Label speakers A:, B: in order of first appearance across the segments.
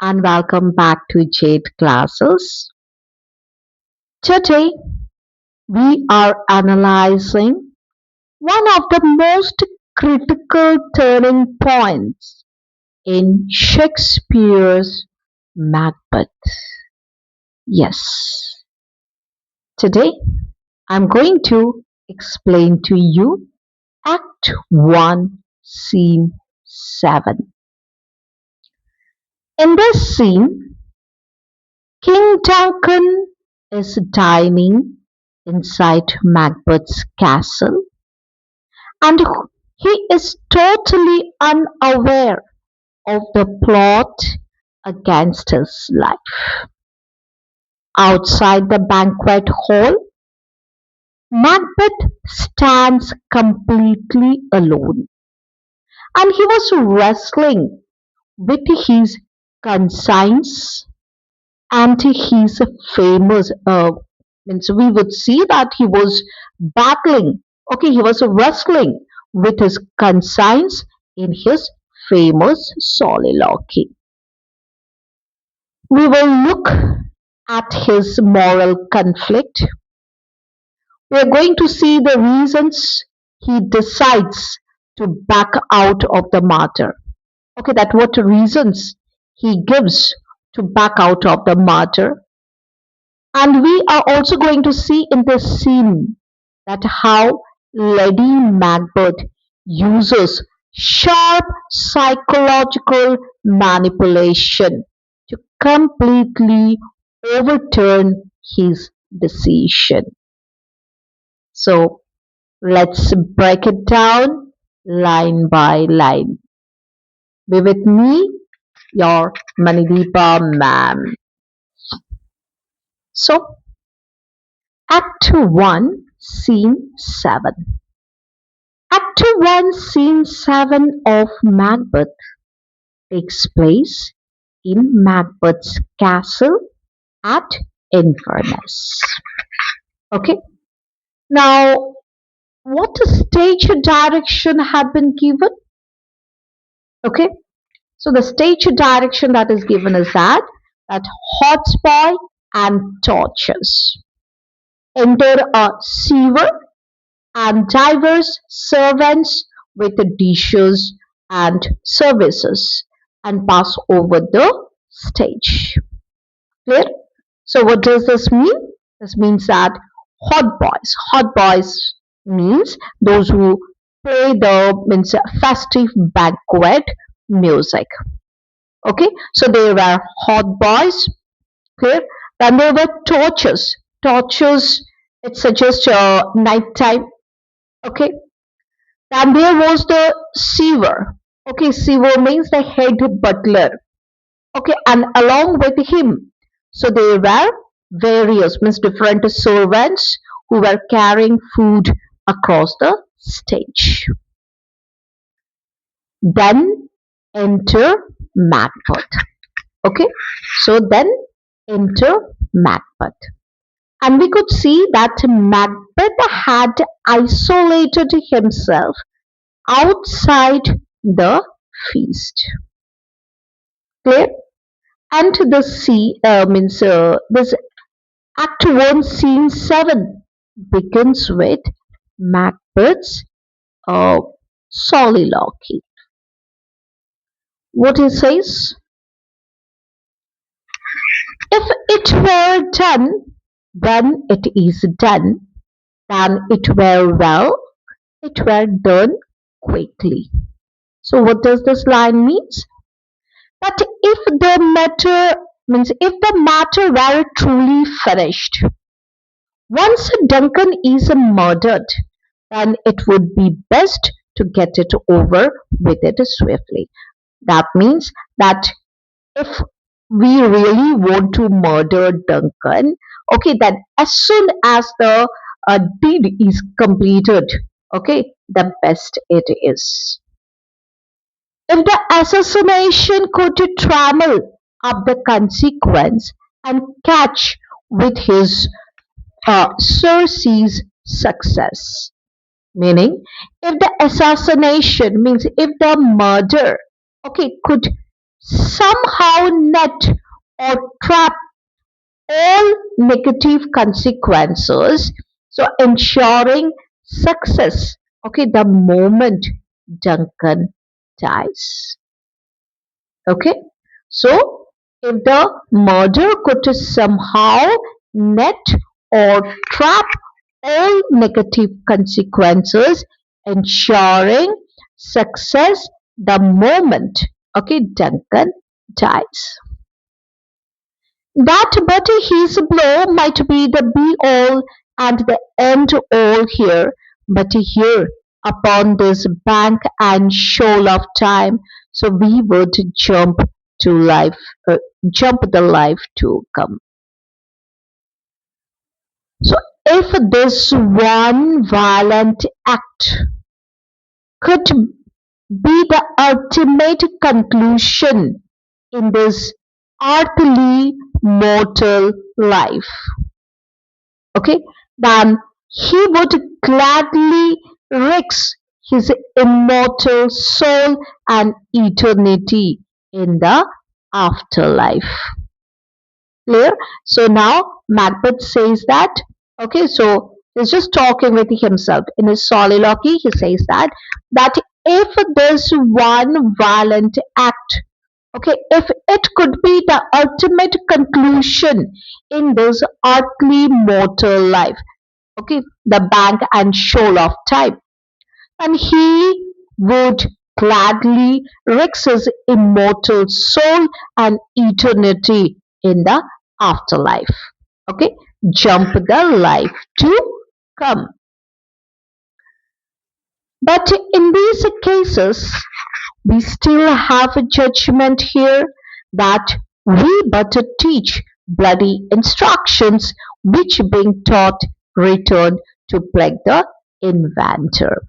A: and welcome back to Jade classes. Today we are analyzing one of the most critical turning points in Shakespeare's Macbeth. Yes, today I'm going to explain to you Act 1, Scene 7. In this scene, King Duncan is dining inside Macbeth's castle and he is totally unaware of the plot against his life. Outside the banquet hall, Macbeth stands completely alone and he was wrestling with his conscience and his famous means we would see that he was battling, okay, he was wrestling with his conscience in his famous soliloquy. We will look at his moral conflict. We are going to see the reasons he decides to back out of the matter. Okay, that what reasons he gives to back out of the matter. And we are also going to see in this scene that how Lady Macbeth uses sharp psychological manipulation to completely overturn his decision. So let's break it down line by line. Be with me, your Manideepa ma'am. So Act 1, Scene 7. Act 1, Scene 7 of Macbeth takes place in Macbeth's castle at Inverness. Okay, now what stage direction had been given? Okay, so the stage direction that is given is that hotspot and torches. Enter a sewer and divers servants with dishes and services and pass over the stage. Clear? So what does this mean? This means that hot boys means those who play the means festive banquet music. Okay, so they were hot boys. Clear? Then there were torches. Torches, it suggests nighttime. Okay, then there was the sewer. Okay, sewer means the head butler. Okay, and along with him, so there were various means different servants who were carrying food across the stage. Then enter Macbeth. Okay, so then enter Macbeth. And we could see that Macbeth had isolated himself outside the feast. Clear? And the sea means this Act 1, Scene 7 begins with Macbeth's uh, soliloquy. What he says? If it were done, when it is done, then it were well, it were done quickly. So what does this line means? That if the matter were truly finished, once Duncan is murdered, then it would be best to get it over with it swiftly. That means that if we really want to murder Duncan, okay, then as soon as the deed is completed, okay, the best it is. If the assassination could trammel up the consequence and catch with his Cersei's success, meaning if the assassination means if the murder, okay, could somehow net or trap all negative consequences, so ensuring success, okay, the moment Duncan dies. Okay, so if the murder could somehow net or trap all negative consequences, ensuring success the moment, okay, Duncan dies. That but his blow might be the be all and the end all here, but here upon this bank and shoal of time, so we would to life, jump the life to come. So if this one violent act could be the ultimate conclusion in this earthly mortal life, okay, then he would gladly risk his immortal soul and eternity in the afterlife. Clear? So now Macbeth says that, okay, so he's just talking with himself. In his soliloquy, he says that if there's one violent act, okay, if it could be the ultimate conclusion in this earthly mortal life, okay, the bank and shoal of time, and he would gladly risk his immortal soul and eternity in the afterlife. Okay, jump the life to come. But in these cases, we still have a judgment here that we but teach bloody instructions which being taught return to plague the inventor.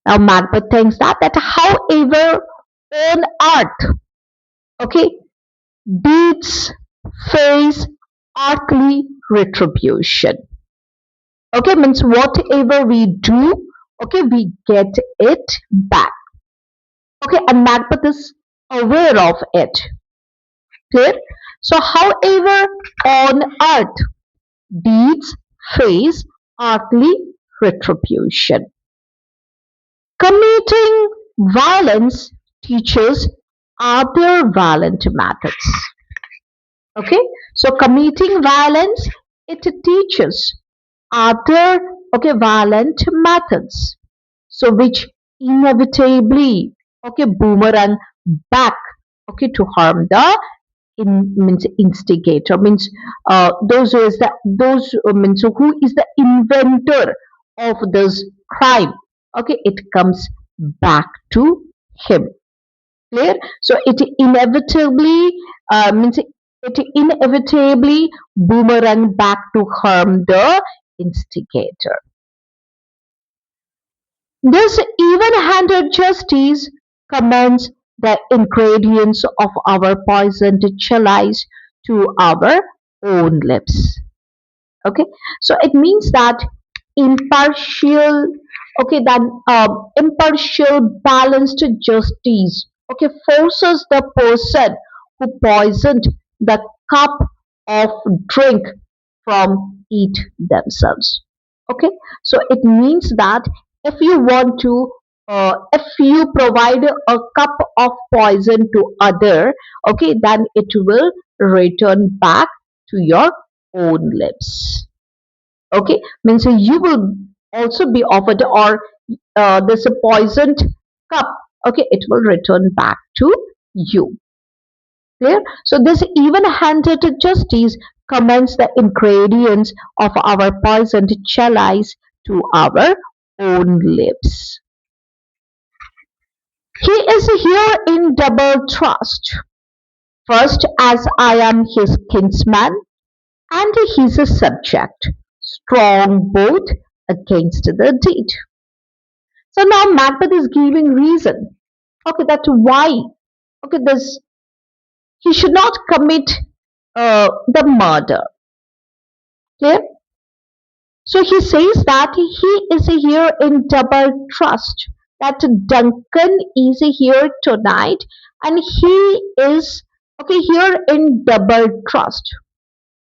A: Now Macbeth thinks that however on earth, okay, deeds face earthly retribution. Okay, means whatever we do, okay, we get it back. Okay, and Macbeth is aware of it. Clear? So, however, on earth, deeds face earthly retribution. Committing violence teaches other violent methods. Okay, so committing violence, it teaches other, okay, violent methods, so which inevitably, okay, boomerang back, okay, to harm the means instigator, means those means who is the inventor of this crime, okay, it comes back to him. Clear? So it inevitably means it inevitably boomerang back to harm the instigator. This even-handed justice commends the ingredients of our poisoned chalice to our own lips. Okay, so it means that impartial, okay, that impartial, balanced justice, okay, forces the person who poisoned the cup of drink from it themselves. Okay, so it means that if you want to if you provide a cup of poison to other, okay, then it will return back to your own lips. Okay, means you will also be offered, or this poisoned cup, okay, it will return back to you. Clear? So this even-handed justice commends the ingredients of our poisoned chalice to our own lips. He is here in double trust. First, as I am his kinsman, and he's a subject, strong both against the deed. So now Macbeth is giving reason. Okay, that's why. Okay, this he should not commit the murder. Clear? So he says that he is here in double trust. that Duncan is here tonight and he is here in double trust.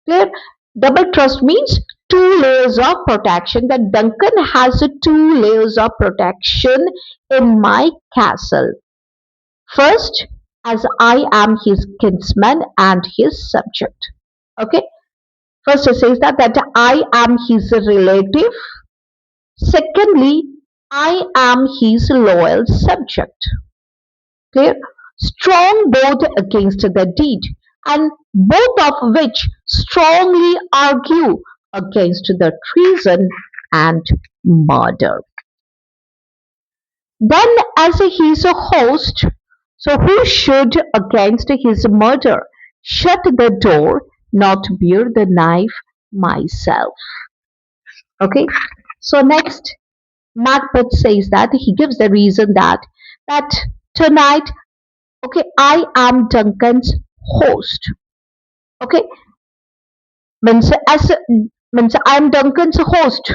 A: Clear? Double trust means two layers of protection. That Duncan has two layers of protection in my castle. First, as I am his kinsman and his subject. Okay. First, it says that I am his relative. Secondly, I am his loyal subject. Clear? Strong both against the deed, and both of which strongly argue against the treason and murder. Then, as he is a host, so who should against his murder shut the door, not bear the knife myself? Okay. So next, Macbeth says that he gives the reason that tonight, okay, I am Duncan's host. Okay, means I'm Duncan's host.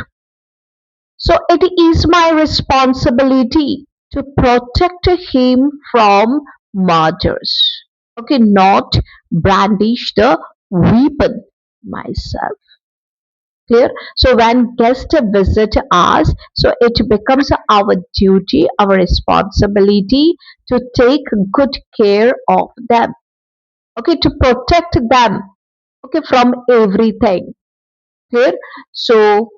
A: So it is my responsibility to protect him from murders. Okay, not brandish the weapon myself. Clear? So when guests visit us, so it becomes our duty, our responsibility to take good care of them. Okay, to protect them. Okay, from everything. Clear? So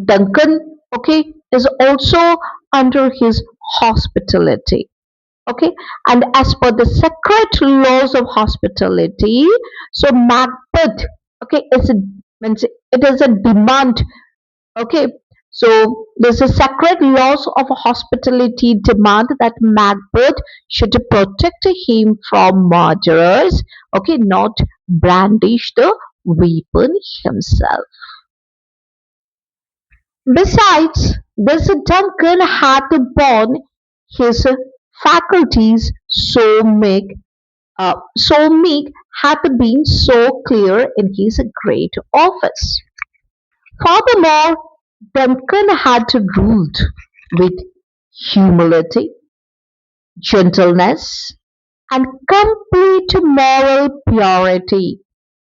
A: Duncan, okay, is also under his hospitality. Okay, and as per the sacred laws of hospitality, so Macbeth, okay, means it is a demand. Okay, so there's a sacred laws of hospitality demand that Macbeth should protect him from murderers. Okay, not brandish the weapon himself. Besides, this Duncan had borne his faculties so meek had been so clear in his great office. Furthermore, Duncan had ruled with humility, gentleness, and complete moral purity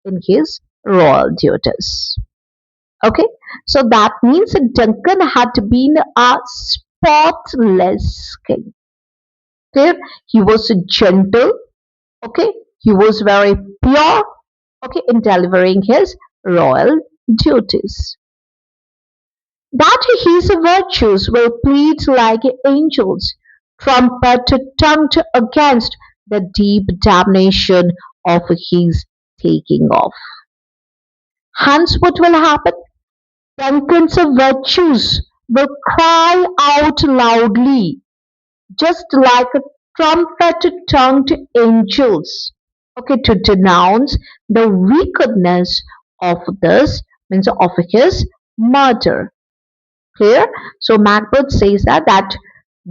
A: in his royal duties. Okay, so that means Duncan had been a spotless king. Okay, he was gentle. Okay, he was very pure. Okay, in delivering his royal duties. That his virtues will plead like angels, trumpet tongued against the deep damnation of his taking off. Hence, what will happen? Duncan's virtues will cry out loudly, just like trumpet tongued angels, okay, to denounce the wickedness of this, means of his murder. Clear? So Macbeth says that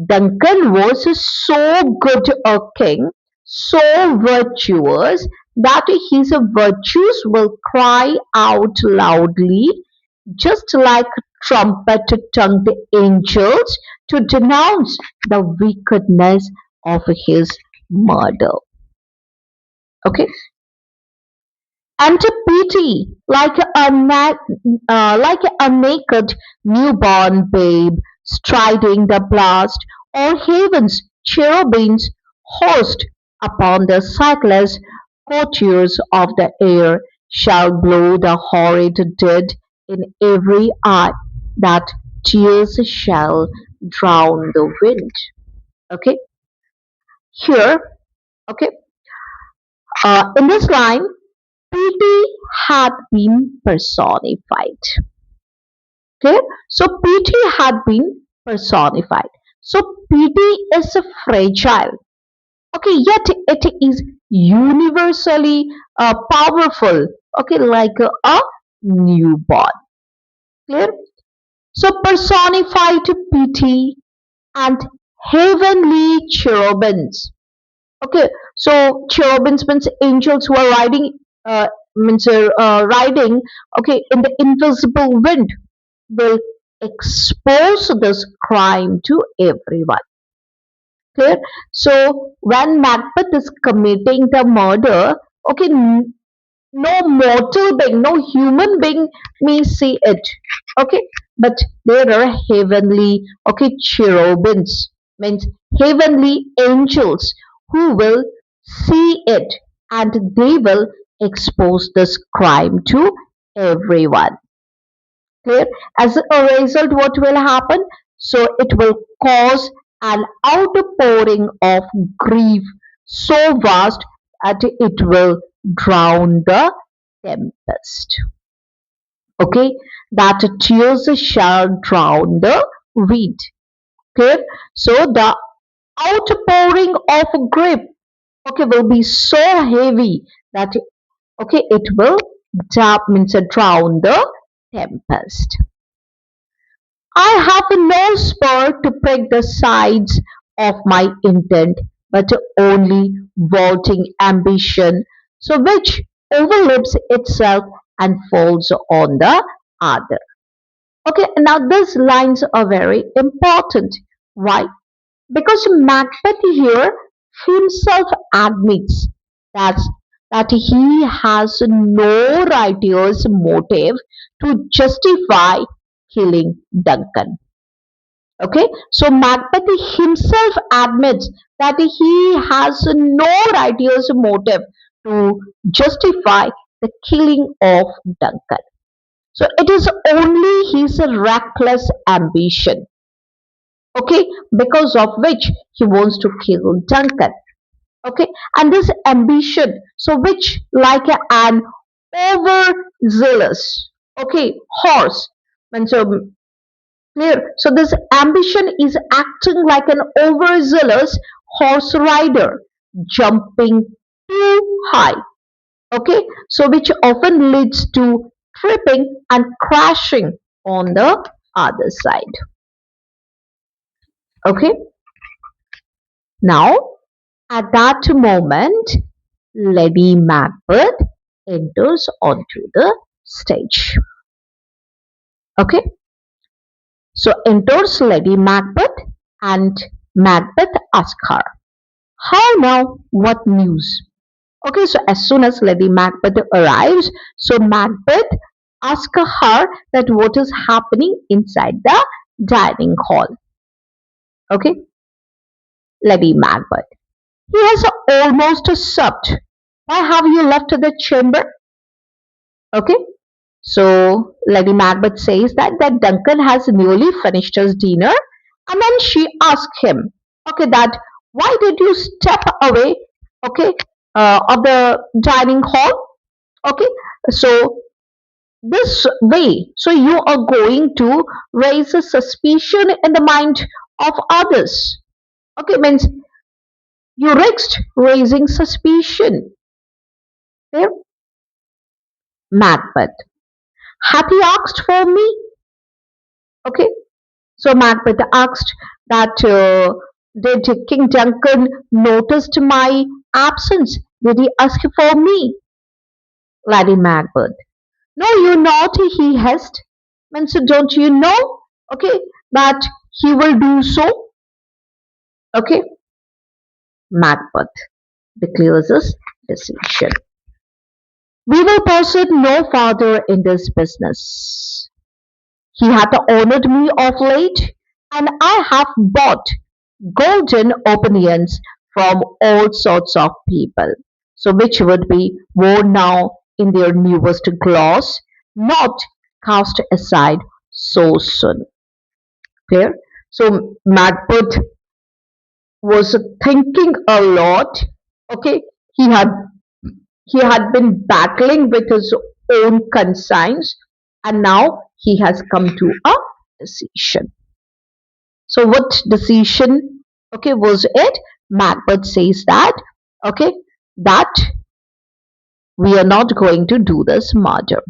A: Duncan was so good a king, so virtuous, that his virtues will cry out loudly, just like trumpet tongued angels, to denounce the wickedness of his murder. Okay? And to pity like a naked newborn babe striding the blast, or heaven's cherubims host upon the sightless courtiers of the air shall blow the horrid dead in every eye, that tears shall drown the wind. Okay, here, okay, in this line, pity had been personified. Okay, so pity had been personified. So pity is fragile. Okay, yet it is universally powerful. Okay, like a newborn. Clear? So personified pity and heavenly cherubims. Okay, so cherubims means angels who are riding okay in the invisible wind will expose this crime to everyone. Clear? So when Macbeth is committing the murder, okay, no mortal being, no human being may see it. Okay, but there are heavenly, okay, cherubims, means heavenly angels who will see it and they will expose this crime to everyone. Clear? As a result, what will happen? So it will cause an outpouring of grief so vast that it will drown the tempest. Okay, that tears shall drown the wheat. Clear? So the outpouring of grief, okay, will be so heavy that okay, it will means drown the tempest. I have no spur to prick the sides of my intent, but only vaulting ambition, so which overleaps itself and falls on the other. Okay, now these lines are very important. Why? Because Macbeth here himself admits that, that he has no righteous motive to justify killing Duncan. Okay, so Macbeth himself admits that he has no righteous motive to justify the killing of Duncan. So it is only his reckless ambition, okay, because of which he wants to kill Duncan. Okay, and this ambition, so which like an overzealous, okay, horse, and so clear. So this ambition is acting like an overzealous horse rider, jumping too high. Okay, so which often leads to tripping and crashing on the other side. Okay, now at that moment, Lady Macbeth enters onto the stage. Okay, so enters Lady Macbeth and Macbeth asks her, how now? What news? Okay, so as soon as Lady Macbeth arrives, so Macbeth asks her that what is happening inside the dining hall. Okay, Lady Macbeth. He has almost supped. Why have you left the chamber? Okay, so Lady Macbeth says that Duncan has nearly finished his dinner, and then she asks him, okay, that why did you step away, okay, of the dining hall? Okay, so this way, so you are going to raise a suspicion in the mind of others. Okay, means you risked raising suspicion. Okay? Macbeth. Had he asked for me? Okay, so Macbeth asked that did King Duncan noticed my absence? Did he ask for me? Lady Macbeth. No, you not, he hissed. And so don't you know, okay, that he will do so? Okay, Macbeth declares his decision. We will proceed no farther in this business. He hath honored me of late, and I have bought golden opinions from all sorts of people, so which would be worn now in their newest gloss, not cast aside so soon. Clear? So Macbeth was thinking a lot. Okay, he had he had been battling with his own conscience, and now he has come to a decision. So what decision, okay, was it? Macbeth says that, okay, that we are not going to do this murder.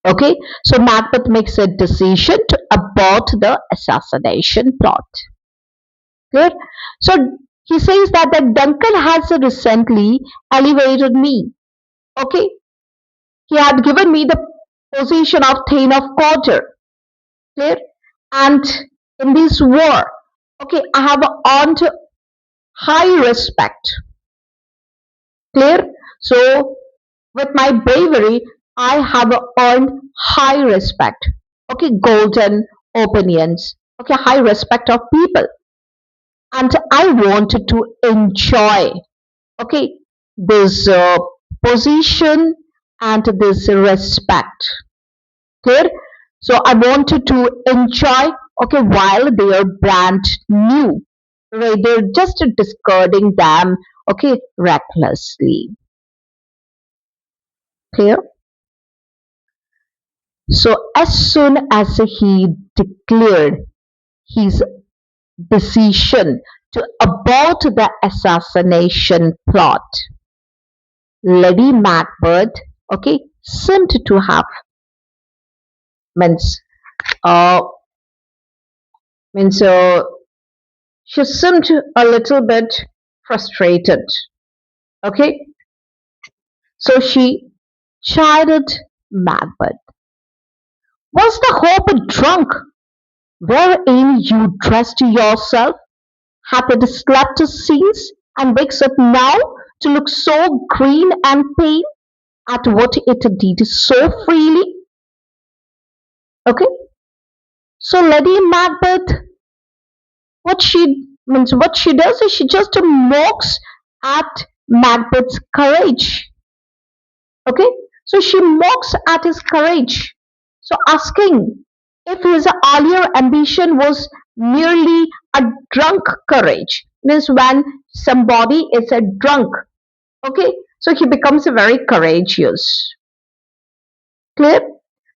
A: Okay, so Macbeth makes a decision to abort the assassination plot. Clear? So he says that Duncan has recently elevated me. Okay, he had given me the position of Thane of Quarter. Clear? And in this war, okay, I have earned high respect. Clear? So with my bravery, I have earned high respect. Okay, golden opinions. Okay, high respect of people. And I wanted to enjoy, okay, this position and this respect. Clear? So I wanted to enjoy, okay, while they are brand new. Right? They're just discarding them, okay, recklessly. Clear? So as soon as he declared his decision to abort the assassination plot, Lady Macbeth, okay, seemed to have means uh means she seemed a little bit frustrated. Okay, so she chided Macbeth. Was the hope drunk wherein you dressed yourself? Hath it slept since and wakes up now to look so green and pale at what it did so freely? Okay, so Lady Macbeth, what she does is she just mocks at Macbeth's courage. Okay, so she mocks at his courage. So asking if his earlier ambition was merely a drunk courage, means when somebody is a drunk, okay, so he becomes very courageous. Clear?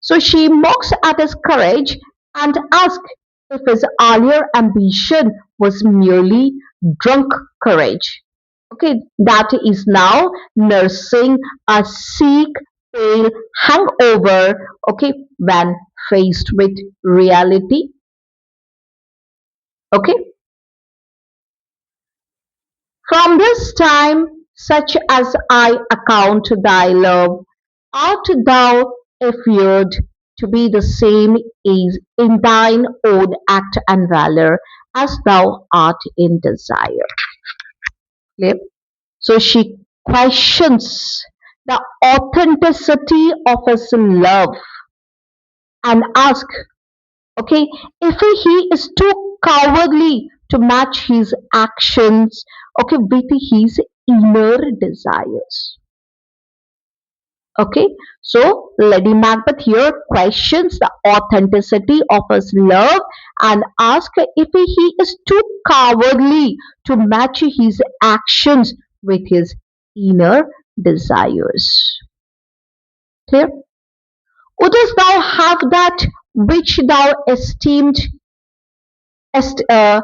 A: So she mocks at his courage and asks if his earlier ambition was merely drunk courage. Okay, that is now nursing a sick, pale hangover, okay, when faced with reality. Okay, from this time, such as I account thy love, art thou afeard to be the same is in thine own act and valor as thou art in desire. Okay? So she questions the authenticity of his love and asks, okay, if he is too cowardly to match his actions, okay, with his inner desires. Okay, so Lady Macbeth here questions the authenticity of his love and asks if he is too cowardly to match his actions with his inner desires. Clear? Wouldst thou have that which thou est, uh,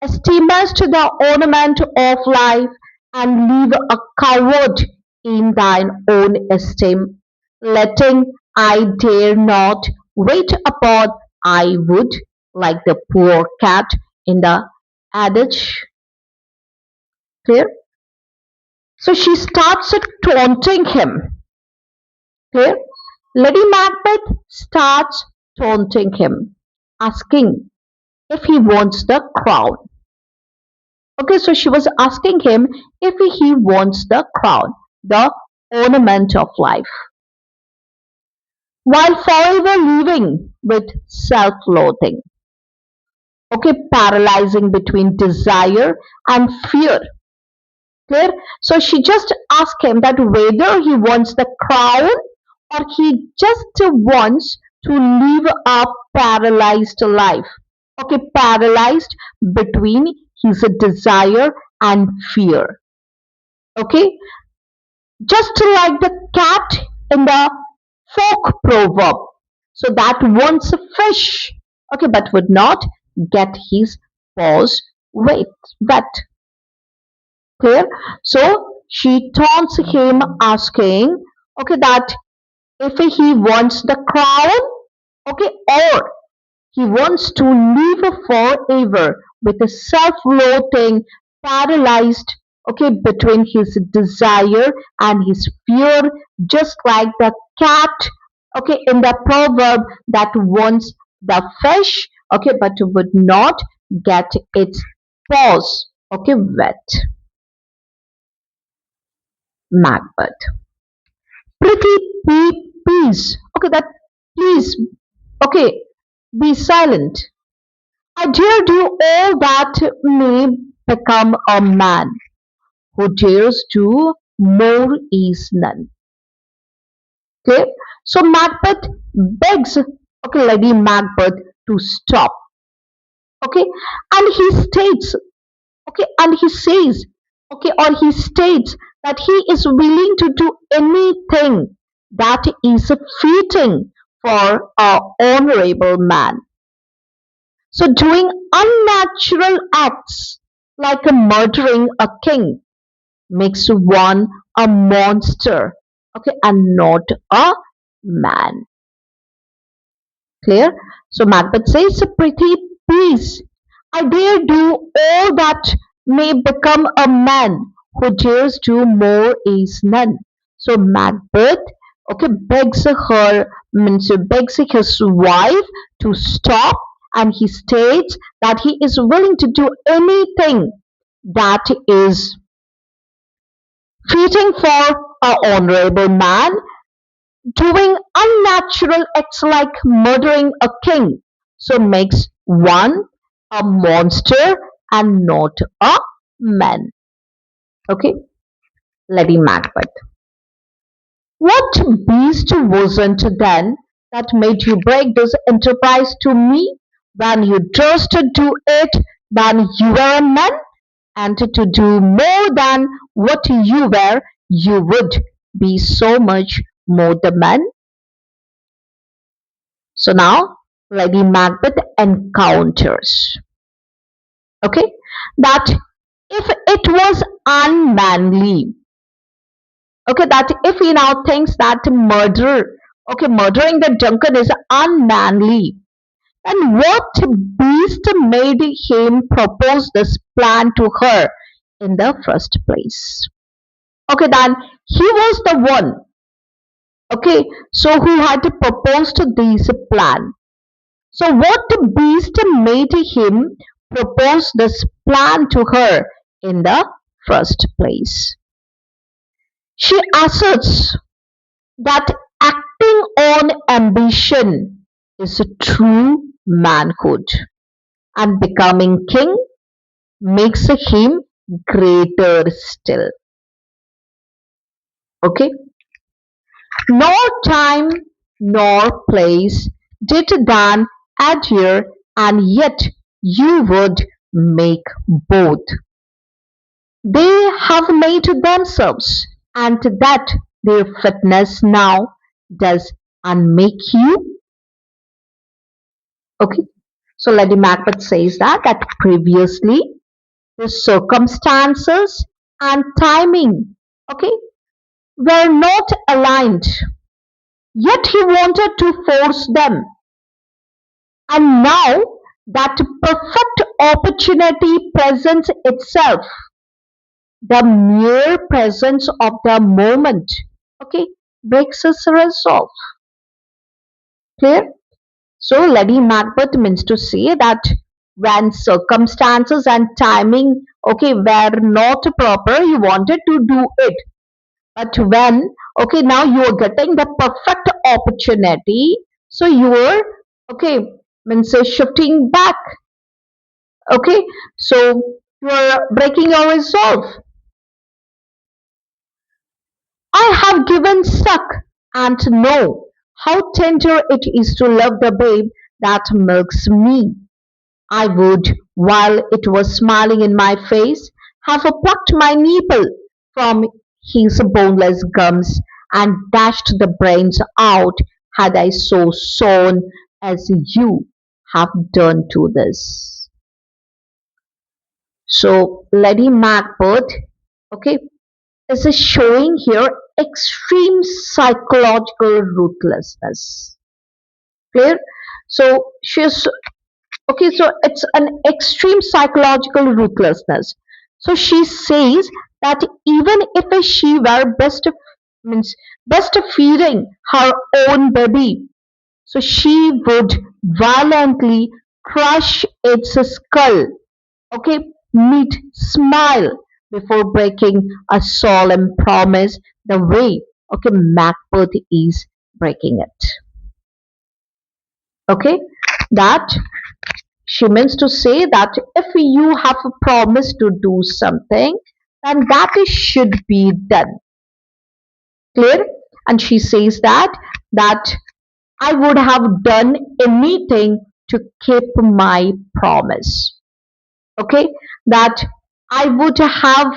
A: esteemest the ornament of life, and leave a coward in thine own esteem, letting I dare not wait upon I would, like the poor cat in the adage. Clear? So she starts taunting him. Clear? Lady Macbeth starts taunting him, asking if he wants the crown. Okay, so she was asking him if he wants the crown, the ornament of life, while forever living with self loathing. Okay, paralyzing between desire and fear. Clear? So she just asked him that whether he wants the crown or he just wants to live a paralyzed life. Okay, paralyzed between his desire and fear. Okay, just like the cat in the folk proverb. So that wants a fish, okay, but would not get his paws wet. Clear? So she taunts him, asking, okay, that if he wants the crown, okay, or he wants to live forever with a self-loathing, paralyzed, okay, between his desire and his fear, just like the cat, okay, in the proverb that wants the fish, okay, but would not get its paws, okay, wet. Macbeth. Pretty please, okay, that please, okay, be silent. I dare do all that may become a man who dares do more is none. Okay, so Macbeth begs, okay, Lady Macbeth to stop. Okay, and he states, okay, and he says, okay, or he states that he is willing to do anything that is fitting for a honorable man. So doing unnatural acts like murdering a king makes one a monster, okay, and not a man. Clear? So Macbeth says, pretty please, I dare do all that may become a man who dares do more is none. So Macbeth, okay, begs his wife to stop, and he states that he is willing to do anything that is fitting for a honorable man, doing unnatural acts like murdering a king, so makes one a monster and not a man. Okay, Lady Macbeth. What beast wasn't then that made you break this enterprise to me when you durst to do it when you were a man? And to do more than what you were, you would be so much more the man. So now Lady Macbeth encounters, okay, that if it was unmanly, okay, that if he now thinks that murdering the Duncan is unmanly, then what beast made him propose this plan to her in the first place? Okay, then he was the one, okay, so who had proposed this plan. So what beast made him propose this plan to her in the first place? She asserts that acting on ambition is a true manhood, and becoming king makes him greater still. Okay? Nor time nor place did Dan adhere, and yet you would make both. They have made themselves, and that their fitness now does unmake you. Okay, so Lady Macbeth says that previously the circumstances and timing, okay, were not aligned, yet he wanted to force them. And now that perfect opportunity presents itself, the mere presence of the moment, okay, breaks his resolve. Clear? So Lady Macbeth means to say that when circumstances and timing, okay, were not proper, he wanted to do it. But when, okay, now you are getting the perfect opportunity, so you are, okay, means shifting back, okay, so you are breaking your resolve. I have given suck and know how tender it is to love the babe that milks me. I would, while it was smiling in my face, have plucked my nipple from his boneless gums and dashed the brains out had I so sown as you have done to this. So Lady Macbeth, okay, is showing here extreme psychological ruthlessness. Clear? So she's okay, so it's an extreme psychological ruthlessness. So she says that even if she were best means best feeding her own baby, So she would violently crush its skull, okay, mid smile before breaking a solemn promise the way, okay, Macbeth is breaking it. Okay, that she means to say that if you have a promise to do something, then that is should be done. Clear? And she says that I would have done anything to keep my promise. Okay, that I would have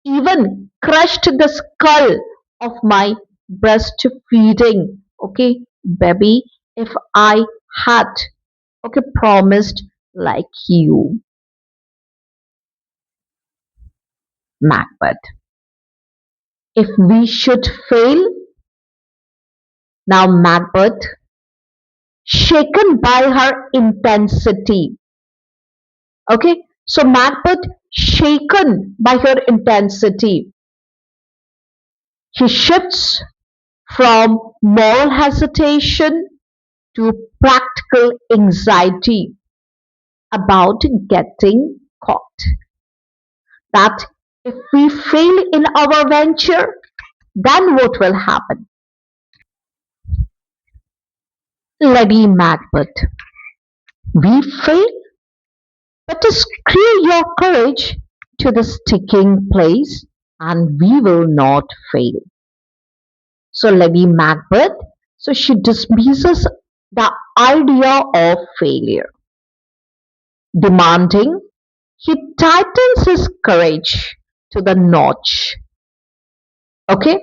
A: even crushed the skull of my breastfeeding, okay, baby, if I had, okay, promised like you, Macbeth. If we should fail, now Macbeth, shaken by her intensity, okay, so Macbeth, shaken by her intensity, he shifts from moral hesitation to practical anxiety about getting caught. That if we fail in our venture, then what will happen? Lady Macbeth, we fail, but screw your courage to the sticking place and we will not fail. So Lady Macbeth, so she dismisses the idea of failure, demanding he tightens his courage to the notch. Okay,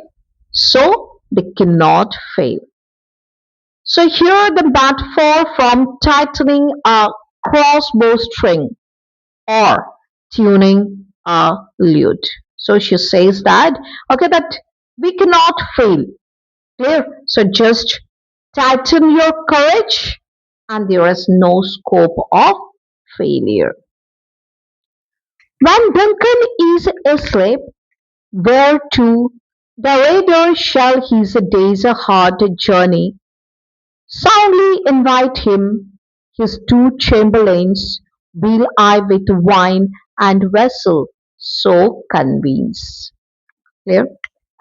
A: so they cannot fail. So here the metaphor from tightening a crossbow string or tuning a lute. So she says that okay that we cannot fail. Clear? So just tighten your courage and there is no scope of failure. When Duncan is asleep, where to the raider shall his day's hard journey soundly invite him, his two chamberlains will I with wine and vessel so convince. Clear?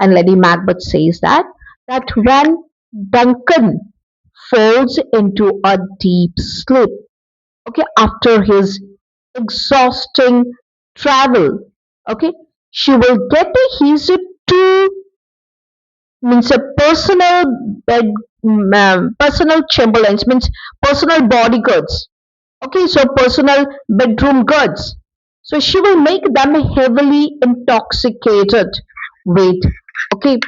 A: And Lady Macbeth says that when Duncan falls into a deep sleep, okay, after his exhausting travel, okay, she will get his two means a personal bed personal chamberlains means personal bodyguards, okay, so personal bedroom guards, so she will make them heavily intoxicated with, okay,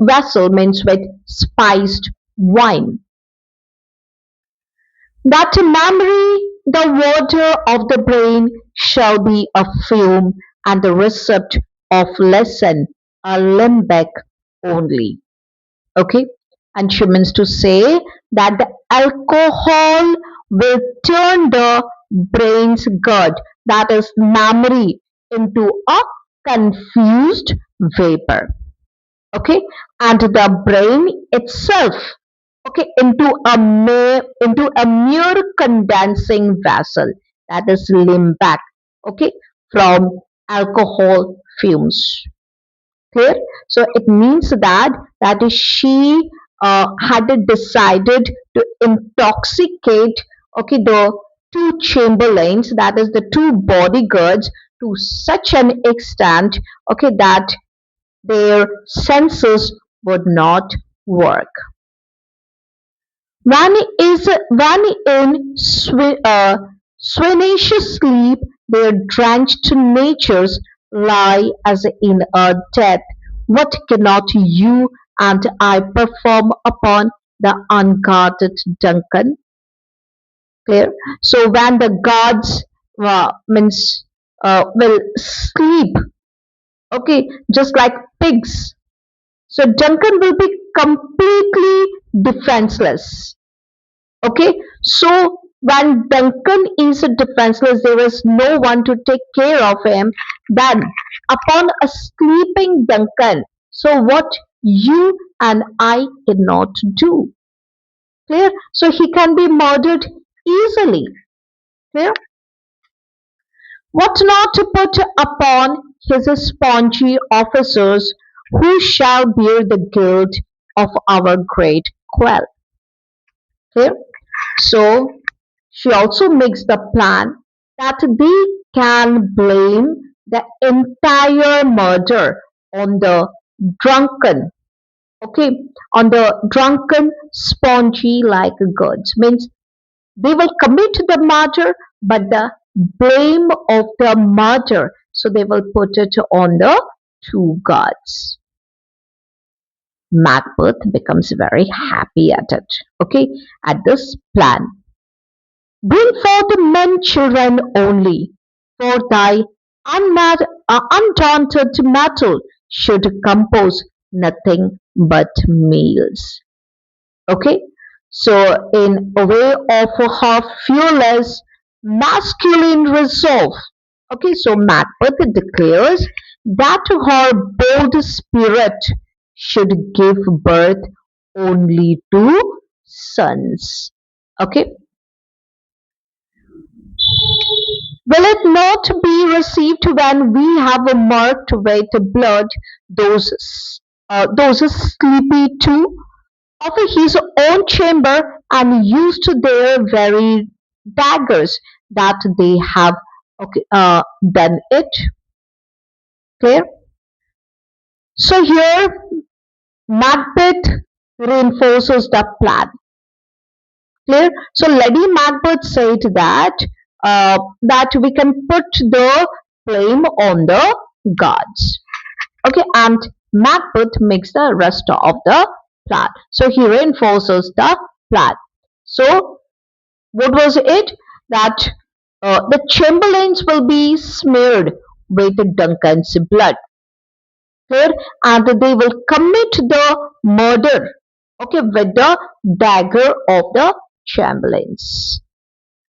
A: vessel means with spiced wine, that memory the water of the brain shall be a fume and the receipt of lesson a limbeck only. Okay, and she means to say that the alcohol will turn the brain's gut, that is memory, into a confused vapor, okay, and the brain itself, okay, into a mere condensing vessel, that is limbac, okay, from alcohol fumes. Clear? So it means that she had decided to intoxicate, okay, the two chamberlains, that is the two bodyguards, to such an extent, okay, that their senses would not work. When in Swinish sleep, their drenched natures lie as in a death. What cannot you and I perform upon the unguarded Duncan? Clear? So when the gods means will sleep, okay, just like pigs. So Duncan will be completely defenseless. Okay, so when Duncan is defenseless, there is no one to take care of him. Then, upon a sleeping Duncan, so what you and I cannot do. Clear? So he can be murdered easily. Clear? What not to put upon his spongy officers who shall bear the guilt of our great quell. Clear? So she also makes the plan that they can blame the entire murder on the drunken, okay, on the drunken spongy like gods. Means they will commit the murder, but the blame of the murder, so they will put it on the two gods. Macbeth becomes very happy at it, okay, at this plan. Bring forth men children only, for thy undaunted mettle should compose nothing but males. Okay, so in a way of her fearless masculine resolve. Okay, so Macbeth declares that her bold spirit should give birth only to sons. Okay, will it not be received when we have marked with blood those sleepy too of his own chamber and used their very daggers that they have done it? Clear? So here Macbeth reinforces the plan. Clear? So Lady Macbeth said that we can put the blame on the gods. Okay, and Macbeth makes the rest of the plan. So he reinforces the plan. So what was it? That the chamberlains will be smeared with Duncan's blood. Clear? And they will commit the murder. Okay, with the dagger of the chamberlains.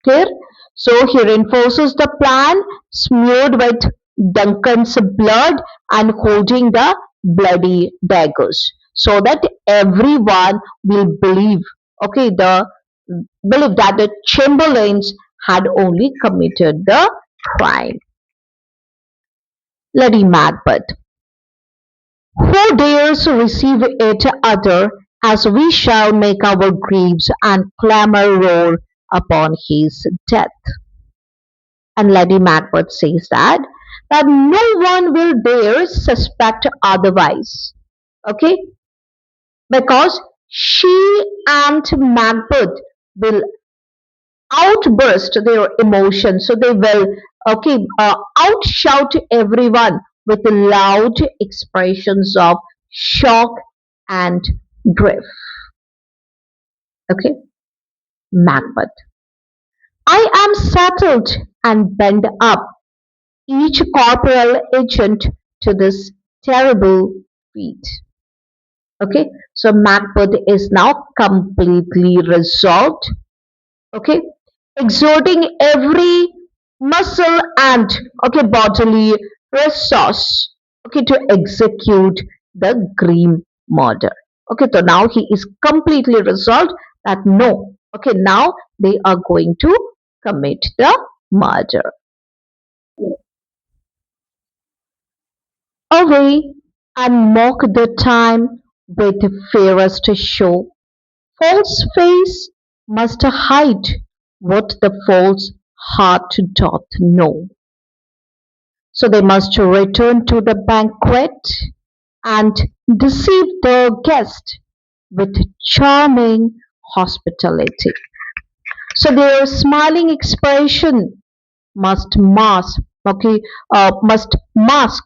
A: Clear? So he reinforces the plan, smeared with Duncan's blood and holding the bloody daggers, so that everyone will believe, okay, the believe that the Chamberlains had only committed the crime. Lady Macbeth. Who dares receive it other, as we shall make our griefs and clamour roar upon his death? And Lady Macbeth says that no one will dare suspect otherwise. Okay? Because she and Macbeth will outburst their emotions. So they will outshout everyone with loud expressions of shock and grief. Okay? Macbeth. I am settled and bent up, each corporal agent to this terrible feat. Okay, so Macbeth is now completely resolved. Okay, exerting every muscle and bodily resource. Okay, to execute the grim murder. Okay, so now he is completely resolved that no. Okay, now they are going to commit the murder. Away and mock the time with fairest show. False face must hide what the false heart doth know. So they must return to the banquet and deceive the guest with charming hospitality. So their smiling expression must mask, must mask,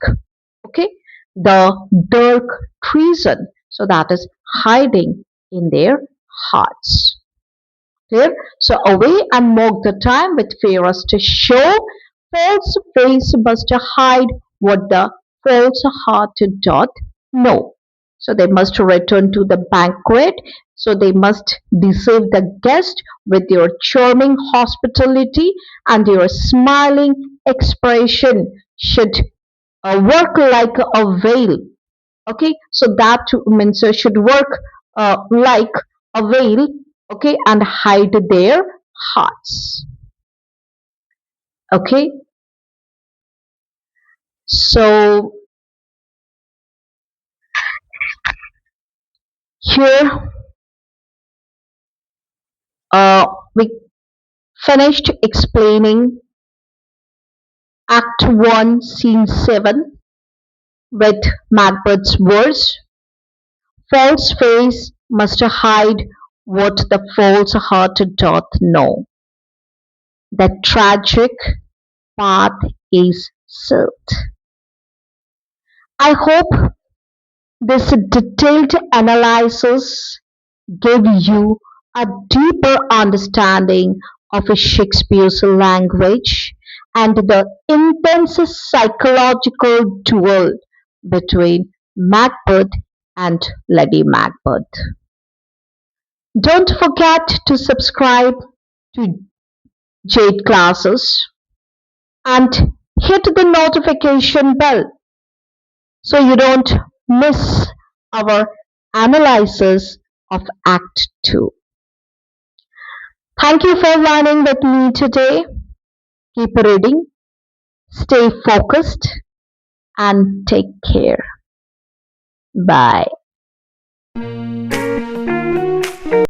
A: okay, the dark treason. So that is hiding in their hearts. Clear? So away and mock the time with fairest show. False face must hide what the false heart doth know. So they must return to the banquet. So they must deceive the guest with their charming hospitality, and their smiling expression should work like a veil. Okay, so that means should work like a veil okay, and hide their hearts. Okay, so here we finished explaining Act 1, Scene 7 with Macbeth's words. False face must hide what the false heart doth know. The tragic path is sealed. I hope this detailed analysis gave you a deeper understanding of Shakespeare's language and the intense psychological duel between Macbeth and Lady Macbeth. Don't forget to subscribe to Jade classes and hit the notification bell so you don't miss our analysis of Act 2. Thank you for learning with me today. Keep reading, stay focused, and take care. Bye.